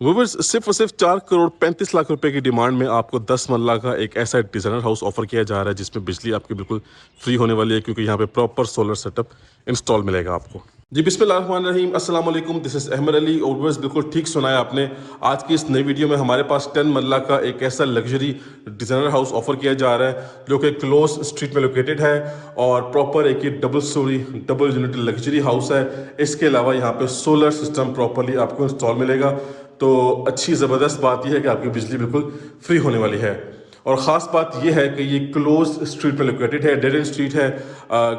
Viewers सिर्फ और सिर्फ 4 करोड़ 35 लाख रुपए की डिमांड में आपको 10 मरला का एक ऐसा डिजाइनर हाउस ऑफर किया जा रहा है जिसमें बिजली आपकी बिल्कुल फ्री होने वाली है क्योंकि यहाँ पे प्रॉपर सोलर सेटअप इंस्टॉल मिलेगा आपको। जी बिस्मिल्लाहिर्रहमानिर्रहीम, अस्सलाम वालेकुम, दिस इज अहमद अली। और व्यूअर्स बिल्कुल ठीक सुना है आपने। आज की इस नई वीडियो में हमारे पास 10 मरला का एक ऐसा लग्जरी डिजाइनर हाउस ऑफर किया जा रहा है जो कि क्लोज स्ट्रीट में लोकेटेड है और प्रॉपर एक ही double storey double unit luxury house है। इसके अलावा यहाँ पे सोलर सिस्टम प्रॉपरली आपको इंस्टॉल मिलेगा। तो अच्छी ज़बरदस्त बात यह है कि आपकी बिजली बिल्कुल फ्री होने वाली है। और ख़ास बात यह है कि ये क्लोज स्ट्रीट में लोकेटेड है, डेड एंड स्ट्रीट है,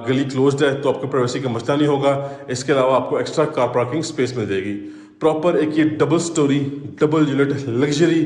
गली क्लोज्ड है, तो आपको प्राइवेसी का मसला नहीं होगा। इसके अलावा आपको एक्स्ट्रा कार पार्किंग स्पेस मिल जाएगी। प्रॉपर एक ये double storey double unit luxury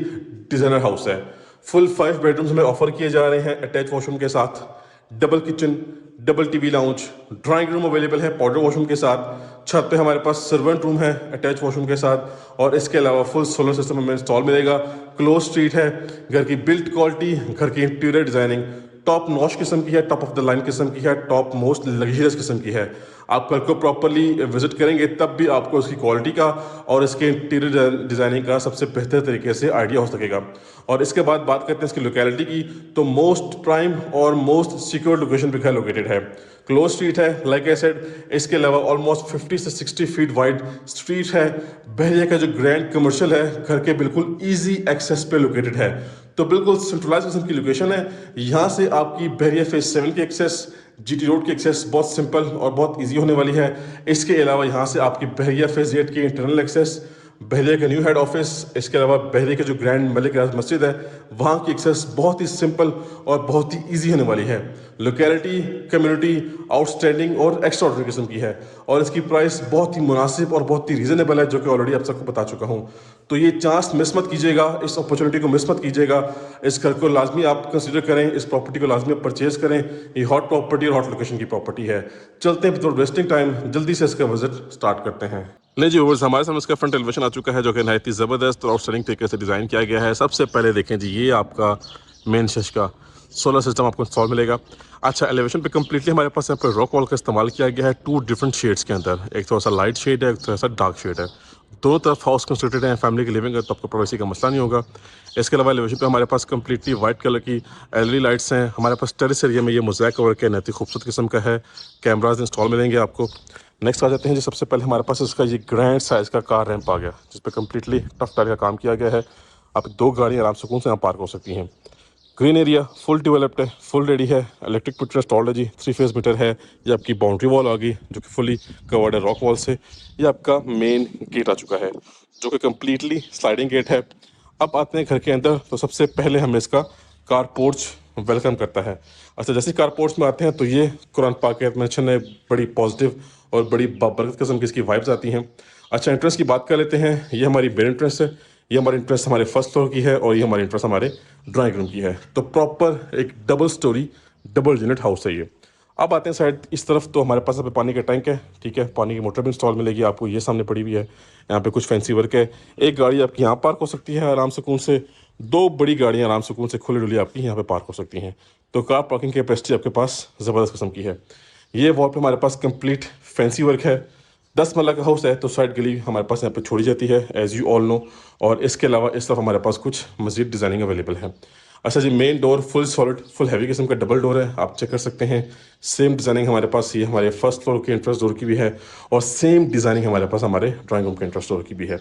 designer house है। फुल 5 बेडरूम्स में ऑफर किए जा रहे हैं अटैच वॉशरूम के साथ, double kitchen, double TV lounge, drawing room available है पाउडर वॉशरूम के साथ। छत पे हमारे पास सर्वेंट रूम है अटैच वॉशरूम के साथ और इसके अलावा फुल सोलर सिस्टम हमें इंस्टॉल मिलेगा। क्लोज स्ट्रीट है। घर की बिल्ड क्वालिटी, घर की इंटीरियर डिजाइनिंग टॉप नॉच किस्म की है, टॉप ऑफ द लाइन किस्म की है, टॉप मोस्ट लग्जरियस किस्म की है। आप घर को प्रॉपरली विजिट करेंगे तब भी आपको इसकी क्वालिटी का और इसके इंटीरियर डिजाइनिंग का सबसे बेहतर तरीके से आइडिया हो सकेगा। और इसके बाद बात करते हैं इसकी लोकेलिटी की, तो मोस्ट प्राइम और मोस्ट सिक्योर लोकेशन पे लोकेटेड है। क्लोज स्ट्रीट है लाइक आई सेड। इसके अलावा ऑलमोस्ट 50 से 60 फीट वाइड स्ट्रीट है। बहरिया का जो ग्रैंड कमर्शियल है घर के बिल्कुल ईजी एक्सेस पे लोकेटेड है, तो बिल्कुल सेंट्रलाइज किस्म की लोकेशन है। यहाँ से आपकी बहरिया फेज 7 की एक्सेस, जीटी रोड की एक्सेस बहुत सिंपल और बहुत इजी होने वाली है। इसके अलावा यहाँ से आपकी बहरिया फेज 8 की इंटरनल एक्सेस, बहरिया का न्यू हेड ऑफिस, इसके अलावा बहरिया का जो ग्रैंड मलिक राज मस्जिद है वहाँ की एक्सेस बहुत ही सिंपल और बहुत ही इजी होने वाली है। लोकेलिटी कम्युनिटी आउटस्टैंडिंग और एक्स्ट्राऑर्डिनरी किस्म की है और इसकी प्राइस बहुत ही मुनासिब और बहुत ही रीजनेबल है, जो कि ऑलरेडी आप सबको बता चुका हूँ। तो ये चांस मिस मत कीजिएगा, इस अपॉर्चुनिटी को मिस मत कीजिएगा। इस घर को लाजमी आप कंसीडर करें, इस प्रॉपर्टी को लाजमी आप परचेज करें। ये हॉट प्रॉपर्टी और हॉट लोकेशन की प्रॉपर्टी है। चलते हैं विदाउट वेस्टिंग टाइम, जल्दी से इसका विजिट स्टार्ट करते हैं। नहीं जी व्यूअर्स, हमारे सामने इसका फ्रंट एलिवेशन आ चुका है जो कि नहायत ही ज़बरदस्त और आउटस्टैंडिंग तरीके से डिज़ाइन किया गया है। सबसे पहले देखें जी, ये आपका मेन शश का सोलर सिस्टम आपको इंस्टॉल मिलेगा। अच्छा, एलिवेशन पे कम्प्लीटली हमारे पास यहाँ पर रॉक वॉल का इस्तेमाल किया गया है 2 डिफरेंट शेड्स के अंदर। एक थोड़ा सा लाइट शेड है, एक थोड़ा सा डार्क शेड है। दोनों तरफ हाउस कंस्ट्रक्टेड है, फैमिली की लिविंग है, तो आपको प्राइवेसी का मसला नहीं होगा। इसके अलावा एलिवेशन पे हमारे पास कम्प्लीटली वाइट कलर की एलईडी लाइट्स हैं। हमारे पास टेरेस एरिया में ये मोज़ैक वर्क है, नहायत ही खूबसूरत किस्म का है। कैमराज इंस्टॉल मिलेंगे आपको। नेक्स्ट आ जाते हैं जी, सबसे पहले हमारे पास इसका ये ग्रैंड साइज़ का कार रैंप आ गया जिस पे कम्प्लीटली टफ टाइल का काम किया गया है। आप 2 गाड़ियाँ आराम सुकून से यहाँ पार्क हो सकती हैं। ग्रीन एरिया फुल डेवलप्ड है, फुल रेडी है। इलेक्ट्रिक मीटर इंस्टॉल्ड है जी, 3 फेज मीटर है। ये आपकी बाउंड्री वॉल आ गई जो कि फुली कवर्ड है रॉक वॉल से। ये आपका मेन गेट आ चुका है जो कि कम्प्लीटली स्लाइडिंग गेट है। अब आते हैं घर के अंदर, तो सबसे पहले हमें इसका कार पोर्च वेलकम करता है। अच्छा, जैसे कार पोर्च में आते हैं तो ये कुरान पाक के मेंशन है, बड़ी पॉजिटिव और बड़ी बाबरकत किस्म की इसकी वाइब्स आती हैं। अच्छा, एंट्रेंस की बात कर लेते हैं। ये हमारी मेन एंट्रेंस है, ये हमारी एंट्रेंस हमारे फर्स्ट फ्लोर की है और ये हमारी एंट्रेंस हमारे ड्राइंग रूम की है। तो प्रॉपर एक double storey double unit house है ये। अब आते हैं साइड इस तरफ, तो हमारे पास यहाँ पे पानी का टैंक है, ठीक है। पानी की मोटर भी इंस्टॉल मिलेगी आपको, ये सामने पड़ी हुई है। यहाँ पे कुछ फैंसी वर्क है। एक गाड़ी आपकी यहाँ पार्क हो सकती है आराम सुकून से, 2 बड़ी गाड़ियाँ आराम सुकून से खुली डुली आपकी यहाँ पे पार्क हो सकती हैं। तो कार पार्किंग की कैपेसिटी आपके पास ज़बरदस्त किस्म की है। ये वॉल पे हमारे पास कंप्लीट फैंसी वर्क है। 10 मरला का हाउस है तो साइड गली हमारे पास यहाँ पे छोड़ी जाती है एज यू ऑल नो। और इसके अलावा इस तरफ हमारे पास कुछ मज़ीद डिज़ाइनिंग अवेलेबल है। अच्छा जी, main door full solid full heavy किस्म का डबल डोर है, आप चेक कर सकते हैं। सेम डिज़ाइनिंग हमारे पास ये हमारे फर्स्ट फ्लोर के एंट्रेंस डोर की भी है और सेम डिज़ाइनिंग हमारे पास हमारे ड्राइंग रूम के एंट्रेंस डोर की भी है।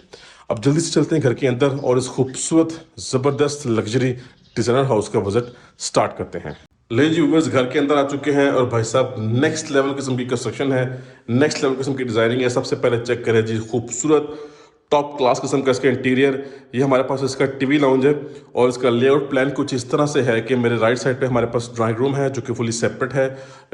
अब जल्दी से चलते हैं घर के अंदर और इस खूबसूरत ज़बरदस्त लग्जरी डिज़ाइनर हाउस का विजिट स्टार्ट करते हैं। ले जी व्यूअर्स, घर के अंदर आ चुके हैं और भाई साहब नेक्स्ट लेवल किस्म की कंस्ट्रक्शन है, नेक्स्ट लेवल किस्म की डिज़ाइनिंग है। सबसे पहले चेक करें जी, खूबसूरत टॉप क्लास किस्म का इसका इंटीरियर। ये हमारे पास इसका टीवी लाउंज है और इसका लेआउट प्लान कुछ इस तरह से है कि मेरे राइट साइड पे हमारे पास ड्राइंग रूम है जो कि फुली सेपरेट है,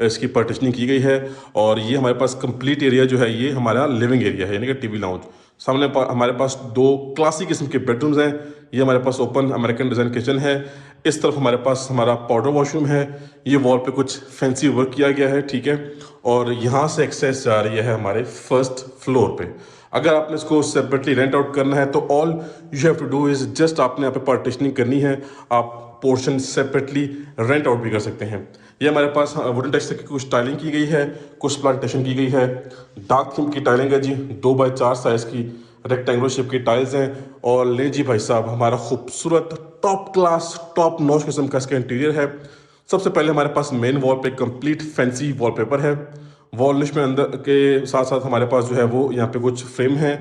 इसकी पार्टीशनिंग की गई है। और ये हमारे पास कंप्लीट एरिया जो है ये हमारा लिविंग एरिया है, यानी कि टीवी लाउंज। सामने हमारे पास 2 क्लासिक किस्म के बेडरूम्स हैं। ये हमारे पास ओपन अमेरिकन डिज़ाइन किचन है। इस तरफ हमारे पास हमारा पाउडर वॉशरूम है। ये वॉल पे कुछ फैंसी वर्क किया गया है, ठीक है। और यहाँ से एक्सेस जा रही है हमारे फर्स्ट फ्लोर पे। अगर आपने इसको सेपरेटली रेंट आउट करना है तो all you have to do is just आपने यहाँ पे पार्टीशनिंग करनी है। आप पोर्शन सेपरेटली रेंट आउट भी कर सकते हैं। ये हमारे पास वुडन टेक्सचर की कुछ टाइलिंग की गई है, कुछ प्लांटेशन की गई है। डार्क थीम की टाइलिंग है जी, 2x4 साइज़ की रेक्टेंगुलर शेप की टाइल्स हैं। और ले जी भाई साहब, हमारा खूबसूरत टॉप क्लास टॉप नॉच किस्म का इसका इंटीरियर है। सबसे पहले हमारे पास मेन वॉल पे कंप्लीट फैंसी वॉलपेपर है। वॉल निश में अंदर के साथ साथ हमारे पास जो है वो यहाँ पे कुछ फ्रेम है।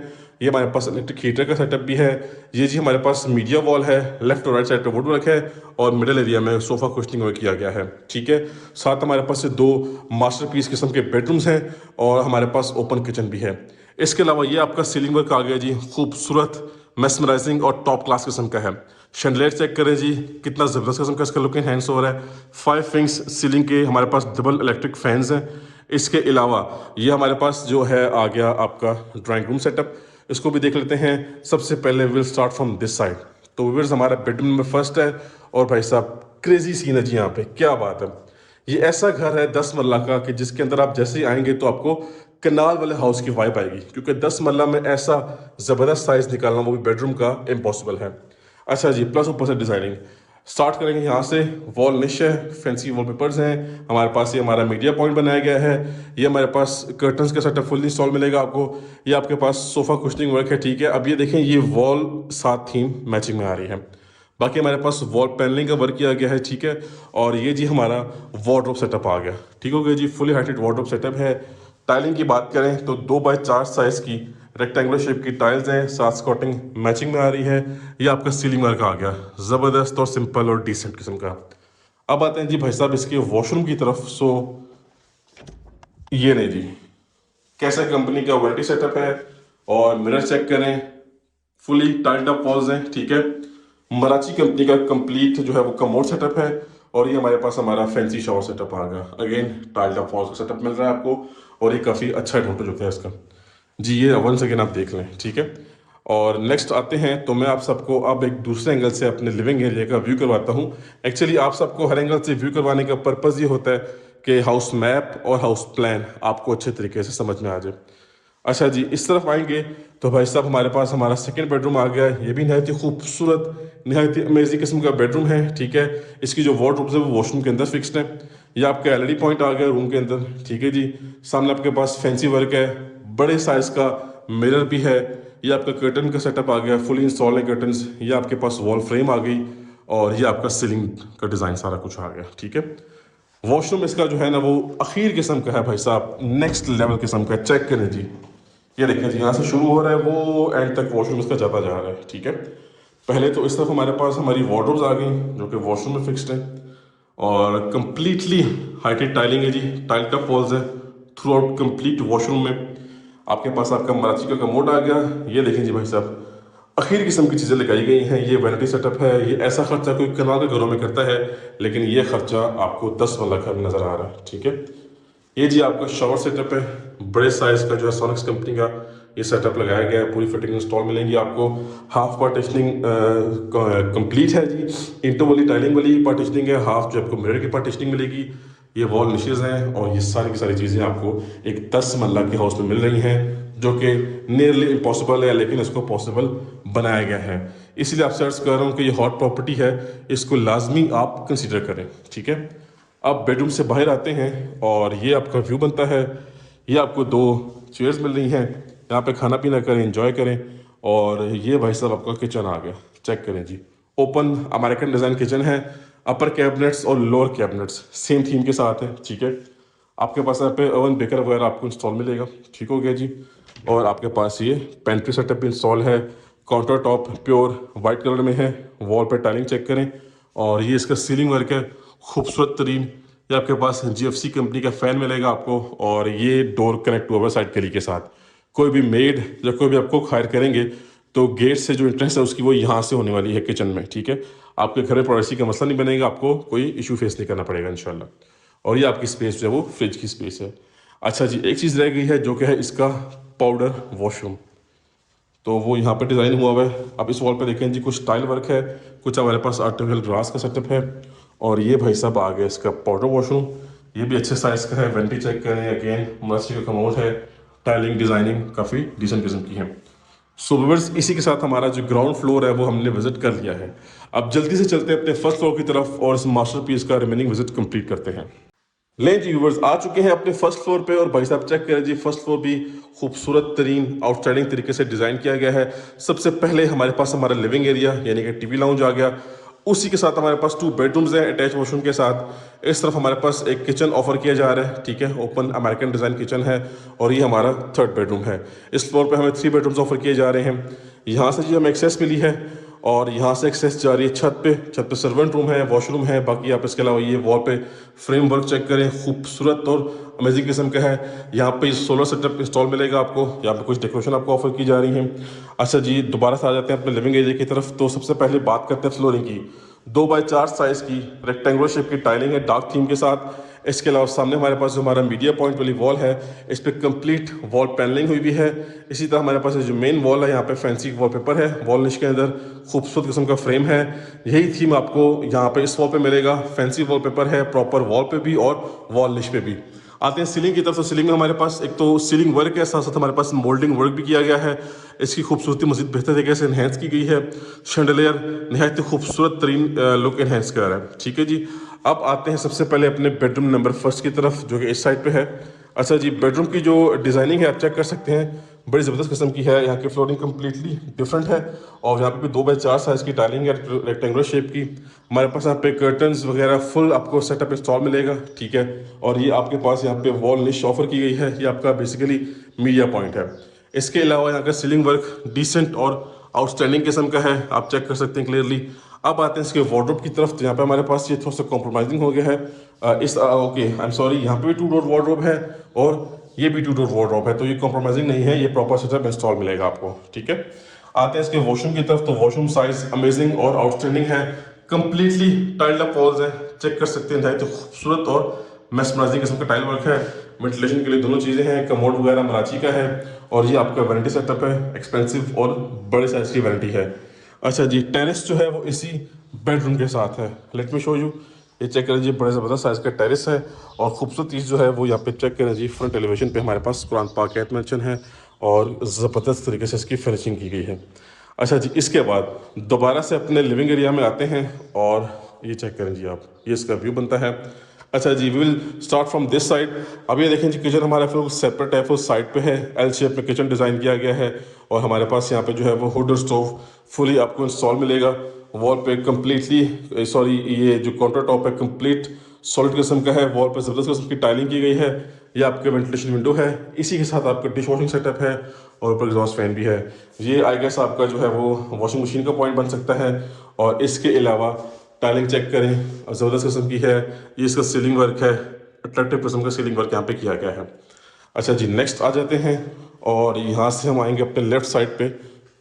ये हमारे पास इलेक्ट्रिक हीटर का सेटअप भी है। ये जी हमारे पास मीडिया वॉल है, लेफ्ट और राइट साइड पे वुड वर्क है और मिडिल एरिया में सोफा कुशनिंग वर्क किया गया है। ठीक है, साथ हमारे पास से 2 मास्टरपीस किस्म के बेडरूम्स हैं और हमारे पास ओपन किचन भी है। इसके अलावा ये आपका सीलिंग वर्क आ गया जी, खूबसूरत मेस्मराइजिंग और टॉप क्लास किस्म का है। शैंडलियर चेक करें जी, कितना ज़बरदस्त किस्म का इसका लुकिंग हैंड्स हो रहा है। 5 विंग्स सीलिंग के हमारे पास डबल इलेक्ट्रिक फैंस हैं। इसके अलावा ये हमारे पास जो है आ गया आपका ड्राइंग रूम सेटअप, इसको भी देख लेते हैं। सबसे पहले will start from this side. तो व्यूअर्स, हमारा बेडरूम में फर्स्ट है और भाई साहब क्रेजी सीन है जी यहाँ पे, क्या बात है। ये ऐसा घर है 10 मरला का कि जिसके अंदर आप जैसे ही आएंगे तो आपको कनाल वाले हाउस की वाइब आएगी, क्योंकि 10 मरला में ऐसा ज़बरदस्त साइज निकालना वो भी बेडरूम का इम्पॉसिबल है। अच्छा जी, प्लस ऊपर से डिज़ाइनिंग स्टार्ट करेंगे यहाँ से। वॉल निश है, फैंसी वॉलपेपर्स हैं हमारे पास। ये हमारा मीडिया पॉइंट बनाया गया है। ये हमारे पास कर्टन्स का सेटअप फुल इंस्टॉल मिलेगा आपको। ये आपके पास सोफ़ा कुशनिंग वर्क है। ठीक है, अब ये देखें, ये वॉल साथ थीम मैचिंग में आ रही है। बाकी हमारे पास वॉल पैनलिंग का वर्क किया गया है। ठीक है, और ये जी हमारा वार्डरोब सेटअप आ गया। ठीक हो गया जी, फुली हाइटेड वार्डरोब सेटअप है। टाइलिंग की बात करें तो 2x4 साइज़ की रेक्टेंगुलर शेप की टाइल्स हैं, साथ स्कॉटिंग मैचिंग में आ रही है। ये आपका सीलिंग वर्क आ गया, ज़बरदस्त और सिंपल और डिसेंट किस्म का। अब आते हैं जी भाई साहब इसके वॉशरूम की तरफ। सो ये नहीं जी, कैसा कंपनी का वारंटी सेटअप है और मिरर चेक करें, फुली टाइल्ड अप वॉल्स हैं। ठीक है, मराची कंपनी का कंप्लीट जो है वो कमोड सेटअप है। और ये हमारे पास हमारा फैंसी शावर सेटअप आ गया, अगेन टाइल्ड अप वॉल्स का सेटअप मिल रहा है आपको और ये काफ़ी अच्छा ढूंढ चुका है इसका जी। ये वन सेकेंड आप देख लें। ठीक है, और नेक्स्ट आते हैं तो मैं आप सबको अब एक दूसरे एंगल से अपने लिविंग एरिया का व्यू करवाता हूँ। एक्चुअली आप सबको हर एंगल से व्यू करवाने का पर्पज़ ये होता है कि हाउस मैप और हाउस प्लान आपको अच्छे तरीके से समझ में आ जाए। अच्छा जी, इस तरफ आएंगे तो भाई साहब हमारे पास हमारा सेकंड बेडरूम आ गया है। ये भी नहायत ही खूबसूरत, नहायत ही अमेजिंग किस्म का बेडरूम है। ठीक है, इसकी जो वार्डरोब्स है वो वॉशरूम के अंदर फिक्स्ड है। ये आपका एलईडी पॉइंट आ गया रूम के अंदर। ठीक है जी, सामने आपके पास फैंसी वर्क है, बड़े साइज का मिरर भी है। ये आपका कर्टन का सेटअप आ गया, फुली इंस्टॉल है कर्टन्स। ये आपके पास वॉल फ्रेम आ गई और ये आपका सीलिंग का डिज़ाइन सारा कुछ आ गया। ठीक है, वॉशरूम इसका जो है ना वो अखीर किस्म का है भाई साहब, नेक्स्ट लेवल किस्म का। चेक करें जी, ये देखें जी, यहाँ से शुरू हो रहा है वो एंड तक वॉशरूम इसका जाता जा रहा है। ठीक है, पहले तो इस तरफ हमारे पास हमारी वार्डरोब्स आ गई जो कि वॉशरूम में फिक्स्ड है और कंप्लीटली हाइटेड टाइलिंग है जी, टाइल टप वॉल्स है थ्रू आउट कंप्लीट वॉशरूम में। आपके पास आपका मराची का कमोड आ गया। ये देखें जी भाई साहब, अखीर किस्म की चीज़ें लगाई गई हैं। ये वैनिटी सेटअप है। ये ऐसा खर्चा कोई कनाल के घरों में करता है, लेकिन ये खर्चा आपको 10 वाला घर में नज़र आ रहा है। ठीक है, ये जी आपका शावर सेटअप है, बड़े साइज का जो है सोनिक्स कंपनी का ये सेटअप लगाया गया है। पूरी फिटिंग इंस्टॉल मिलेंगी आपको। हाफ पार्टीशनिंग कंप्लीट है जी, इंटो वाली टाइलिंग वाली पार्टीशनिंग है, हाफ जो आपको मिरर की पार्टीशनिंग मिलेगी। ये वॉल निशेज़ हैं और ये सारी की सारी चीज़ें आपको एक 10 मरला के हाउस में मिल रही हैं, जो कि नियरली इम्पॉसिबल है, लेकिन इसको पॉसिबल बनाया गया है। इसलिए आपसे अर्ज कर रहा हूँ कि ये हॉट प्रॉपर्टी है, इसको लाजमी आप कंसिडर करें। ठीक है, अब बेडरूम से बाहर आते हैं और ये आपका व्यू बनता है। ये आपको 2 चेयर्स मिल रही हैं, यहाँ पे खाना पीना करें, एंजॉय करें। और ये भाई साहब आपका किचन आ गया, चेक करें जी, ओपन अमेरिकन डिज़ाइन किचन है। अपर कैबिनेट्स और लोअर कैबिनेट्स सेम थीम के साथ है। ठीक है, आपके पास यहाँ पे ओवन बेकर वगैरह आपको इंस्टॉल मिलेगा। ठीक हो गया जी, और आपके पास ये पेंट्री सेटअप भी इंस्टॉल है। Counter top pure white colour में है। वॉल पे टाइलिंग चेक करें और ये इसका सीलिंग वर्क है खूबसूरत तरीन। ये आपके पास GFC कंपनी का फ़ैन मिलेगा आपको और ये डोर कनेक्ट हुआ साइड कली के साथ। कोई भी मेड या कोई भी आपको हायर करेंगे तो गेट से जो एंट्रेंस है उसकी वो यहाँ से होने वाली है किचन में। ठीक है, आपके घर में प्राइवेसी का मसला नहीं बनेगा, आपको कोई इशू फेस नहीं करना पड़ेगा इंशाल्लाह। और ये आपकी स्पेस जो है वो फ्रिज की स्पेस है। अच्छा जी, एक चीज़ रह गई है जो कि है इसका पाउडर वॉशरूम, तो वो यहाँ पे डिज़ाइन हुआ है। अब इस वॉल पे देखें जी, कुछ टाइल वर्क है, कुछ हमारे पास आर्टिफिशियल ग्रास का सेटअप है। और ये भाई साहब आ गया इसका पाउडर वॉशरूम। ये भी अच्छे साइज़ का है, वेंटी चेक करें, अगेन मर्सी का कमोड है, टाइलिंग डिज़ाइनिंग काफ़ी डिसेंट किस्म की है। सो व्यूअर्स, इसी के साथ हमारा जो ग्राउंड फ्लोर है वो हमने विजिट कर लिया है। अब जल्दी से चलते हैं अपने फर्स्ट फ्लोर की तरफ और इस मास्टरपीस का रिमेनिंग विजिट कंप्लीट करते हैं। ले जी व्यूवर्स, आ चुके हैं अपने फर्स्ट फ्लोर पे और भाई साहब चेक करें जी, फर्स्ट फ्लोर भी खूबसूरत तरीन आउटस्टैंडिंग तरीके से डिज़ाइन किया गया है। सबसे पहले हमारे पास हमारा लिविंग एरिया यानी कि टीवी लाउंज आ गया। उसी के साथ हमारे पास 2 बेडरूम्स हैं अटैच वॉशरूम के साथ। इस तरफ हमारे पास एक किचन ऑफर किया जा रहा है, ठीक है, ओपन अमेरिकन डिज़ाइन किचन है और ये हमारा 3rd बेडरूम है। इस फ्लोर पे हमें 3 बेडरूम्स ऑफर किए जा रहे हैं। यहाँ से जी हमें एक्सेस मिली है और यहाँ से एक्सेस जा रही है छत पे सर्वेंट रूम है, वॉशरूम है। बाकी आप इसके अलावा ये वॉल पे फ्रेम वर्क चेक करें, खूबसूरत और अमेजिंग किस्म का है। यहाँ पे सोलर सेटअप इंस्टॉल मिलेगा आपको, यहाँ पे कुछ डेकोरेशन आपको ऑफर की जा रही है। अच्छा जी, दोबारा से आ जाते हैं अपने लिविंग एरिया की तरफ। तो सबसे पहले बात करते हैं फ्लोरिंग की। 2x4 साइज की रेक्टेंगुलर शेप की टाइलिंग है डार्क थीम के साथ। इसके अलावा सामने हमारे पास जो हमारा मीडिया पॉइंट वाली वॉल है, इस पर कंप्लीट वॉल पैनलिंग हुई भी है। इसी तरह हमारे पास जो मेन वॉल है, यहाँ पे फैंसी वॉलपेपर है। वॉल निश के अंदर खूबसूरत किस्म का फ्रेम है। यही थीम आपको यहाँ पे इस वॉल पे मिलेगा। फैंसी वॉलपेपर है प्रॉपर वॉल पे भी और वॉल निश पे भी। आते हैं सीलिंग की तरफ। तो सीलिंग में हमारे पास एक तो सीलिंग वर्क है, साथ साथ हमारे पास मोल्डिंग वर्क भी किया गया है। इसकी खूबसूरती मज़ीद बेहतर तरीके से इन्हेंस की गई है। शैंडलियर नहायत खूबसूरत तरीन लुक इन्हेंस कर रहा है, ठीक है जी। अब आते हैं सबसे पहले अपने बेडरूम नंबर 1 की तरफ, जो कि इस साइड पे है। अच्छा जी, बेडरूम की जो डिज़ाइनिंग है आप चेक कर सकते हैं, बड़ी ज़बरदस्त किस्म की है। यहाँ की फ्लोरिंग कम्प्लीटली डिफरेंट है और यहाँ पे भी 2x4 साइज़ की टाइलिंग है रेक्टेंगुलर शेप की। हमारे पास यहाँ पे कर्टन्स वगैरह फुल आपको सेटअप इंस्टॉल मिलेगा, ठीक है। और ये आपके पास यहाँ पे वॉल निश ऑफर की गई है। ये आपका बेसिकली मीडिया पॉइंट है। इसके अलावा यहाँ का सीलिंग वर्क डिसेंट और आउटस्टैंडिंग किस्म का है, आप चेक कर सकते हैं क्लियरली। अब आते हैं इसके वार्डरोब की तरफ। तो यहाँ पे हमारे पास ये थोड़ा सा कॉम्प्रोमाइजिंग हो गया है। ओके, आई एम सॉरी, यहाँ पे भी 2 डोर वार्डरोब है और ये भी 2 डोर वार्डरोब है। तो ये कॉम्प्रोमाइजिंग नहीं है, ये प्रॉपर सेटअप इंस्टॉल मिलेगा आपको, ठीक है। आते हैं इसके वॉशरूम की तरफ। तो वॉशरूम साइज अमेजिंग और आउटस्टैंडिंग है। कंप्लीटली टाइल्ड अप वॉल्स है, चेक कर सकते हैं। तो खूबसूरत और मेस्मराइजिंग किस्म का टाइल वर्क है। वेंटिलेशन के लिए दोनों चीज़ें हैं। कमोड वगैरह मराची का है और ये आपका वैनिटी सेटअप है। एक्सपेंसिव और बड़े साइज की वैनिटी है। अच्छा जी, टेरेस जो है वो इसी बेडरूम के साथ है। Let me show you. ये चेक करें जी, बड़े ज़बरदस्त साइज़ का टेरेस है और खूबसूरत चीज़ जो है वो यहाँ पे चेक करें जी, फ्रंट एलिवेशन पे हमारे पास कुरान पाक आयत मेंशन है और ज़बरदस्त तरीके से इसकी फिनिशिंग की गई है। अच्छा जी, इसके बाद दोबारा से अपने लिविंग एरिया में आते हैं और ये चेक करें जी आप, ये इसका व्यू बनता है। अच्छा जी, we will start from this side. अब ये देखें जी, किचन हमारा फिर सेपरेट है, उस साइड पे है। एल शेप में किचन डिज़ाइन किया गया है और हमारे पास यहाँ पे जो है वो हुड स्टोव फुली आपको इंस्टॉल मिलेगा। वॉल पे कम्प्लीटली सॉरी, ये जो काउंटर टॉप है कंप्लीट सॉलिड किस्म का है। वॉल पे ज़बरदस्त किस्म की टाइलिंग की गई है। ये आपके वेंटिलेशन विंडो है। इसी के साथ आपका डिश वॉशिंग सेटअप है और ऊपर एग्जॉस्ट फैन भी है। ये आई गेस आपका जो है वो वॉशिंग मशीन का पॉइंट बन सकता है। और इसके अलावा टाइलिंग चेक करें, ज़बरदस्त किस्म की है। ये इसका सीलिंग वर्क है, अट्रैक्टिव किस्म का सीलिंग वर्क यहाँ पे किया गया है। अच्छा जी, नेक्स्ट आ जाते हैं और यहाँ से हम आएंगे अपने लेफ्ट साइड पे।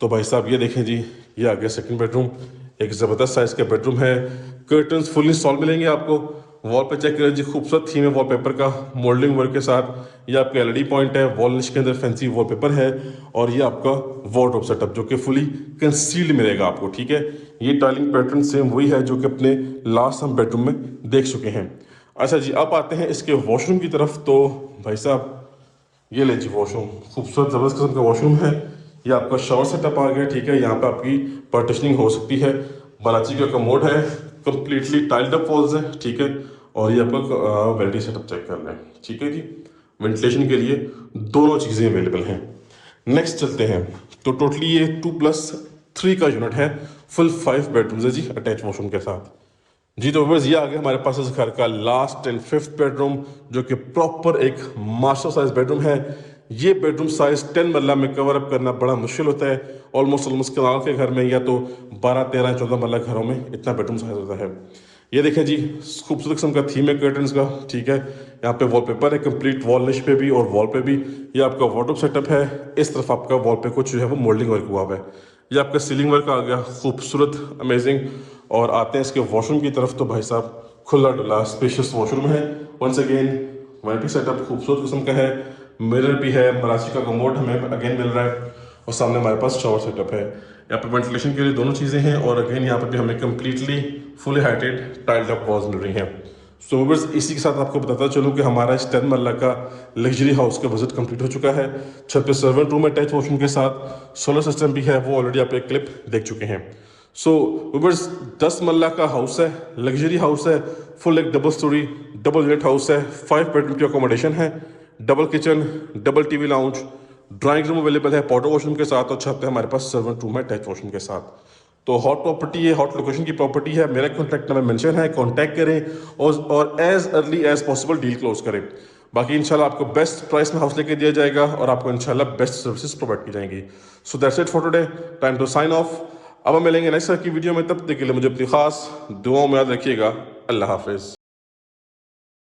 तो भाई साहब ये देखें जी, ये आ गया 2nd बेडरूम। एक ज़बरदस्त साइज़ का बेडरूम है। कर्टन्स फुल इंस्टॉल मिलेंगे आपको। वॉल पे चेक करें जी, खूबसूरत थीम है वॉलपेपर का मोल्डिंग वर्क के साथ। ये आपका एलईडी पॉइंट है। वॉल निश के अंदर फैंसी वॉलपेपर है और ये आपका वार्डरोब सेटअप जो कि फुली कंसील्ड मिलेगा आपको, ठीक है। ये टाइलिंग पैटर्न सेम वही है जो कि अपने लास्ट हम बेडरूम में देख चुके हैं। अच्छा जी, अब आते हैं इसके वॉशरूम की तरफ। तो भाई साहब ये ले जी वॉशरूम, खूबसूरत ज़बरदस्त किस्म का वॉशरूम है। ये आपका शावर सेटअप आ गया, ठीक है। यहाँ पे आपकी पार्टीशनिंग हो सकती है। बालाची का कमोड है, कंप्लीटली टाइल्ड अप वॉल्स है, ठीक है। और ये आपका वैनिटी सेटअप चेक कर लें, ठीक है जी। वेंटिलेशन के लिए दोनों चीज़ें अवेलेबल हैं। नेक्स्ट चलते हैं। तो टोटली ये 2+3 का यूनिट है। फुल 5 बेडरूम्स है जी अटैच वॉशरूम के साथ जी। तो बस ये आ गया हमारे पास इस घर का लास्ट एंड 5th बेडरूम, जो कि प्रॉपर एक मास्टर साइज बेडरूम है। ये बेडरूम साइज 10 मरला में कवर अप करना बड़ा मुश्किल होता है। ऑलमोस्ट कनाल के घर में या तो 12, 13, 14 मरला घरों में इतना बेडरूम साइज होता है। ये देखें जी, खूबसूरत किस्म का थीम है कर्टन्स का, ठीक है। यहाँ पे वॉलपेपर है कंप्लीट वॉल निश पे भी और वॉल पे भी। ये आपका वार्डरोब सेटअप है। इस तरफ आपका वॉल पे कुछ जो है वो मोल्डिंग वर्क हुआ है। ये आपका सीलिंग वर्क आ गया, खूबसूरत अमेजिंग। और आते हैं इसके वॉशरूम की तरफ। तो भाई साहब खुला डुला स्पेशियस वॉशरूम है। वंस अगेन वैनिटी सेटअप खूबसूरत किस्म का है। मिरर भी है, मराची का कमोड हमें अगेन मिल रहा है और सामने हमारे पास शावर सेटअप है। यहाँ पे वेंटिलेशन के लिए दोनों चीज़ें हैं और अगेन यहाँ पे भी हमें completely fully heighted tiled up walls मिल रही हैं। सो बस इसी के साथ आपको बताता चलूँ कि हमारा इस 10 मरला का लग्जरी हाउस का विजिट कंप्लीट हो चुका है। छत पे सर्वेंट रूम अटैच वॉशरूम के साथ सोलर सिस्टम भी है, वो ऑलरेडी आप एक क्लिप देख चुके हैं। सो वीवर्स 10 मरला का हाउस है, लग्जरी हाउस है, फुल एक double storey double unit house है, 5 बेडरूम की अकोमोडेशन है, double kitchen, double TV lounge, drawing room available है पॉटर वॉशरूम के साथ, और छत है हमारे पास सर्वेंट रूम है अटैच वॉशरूम के साथ। तो हॉट प्रॉपर्टी है, हॉट लोकेशन की प्रॉपर्टी है। मेरा कॉन्टैक्ट नंबर मेंशन है, कॉन्टैक्ट करें और as early as possible deal close करें। बाकी इंशाल्लाह आपको बेस्ट प्राइस में हाउस लेके दिया जाएगा और आपको इंशाल्लाह बेस्ट सर्विसेज प्रोवाइड की जाएंगी। So that's it for today, time to sign off. अब हम मिलेंगे नेक्स्ट की वीडियो में, तब तक के लिए मुझे अपनी खास दुआओं में याद रखिएगा। अल्लाह हाफिज़।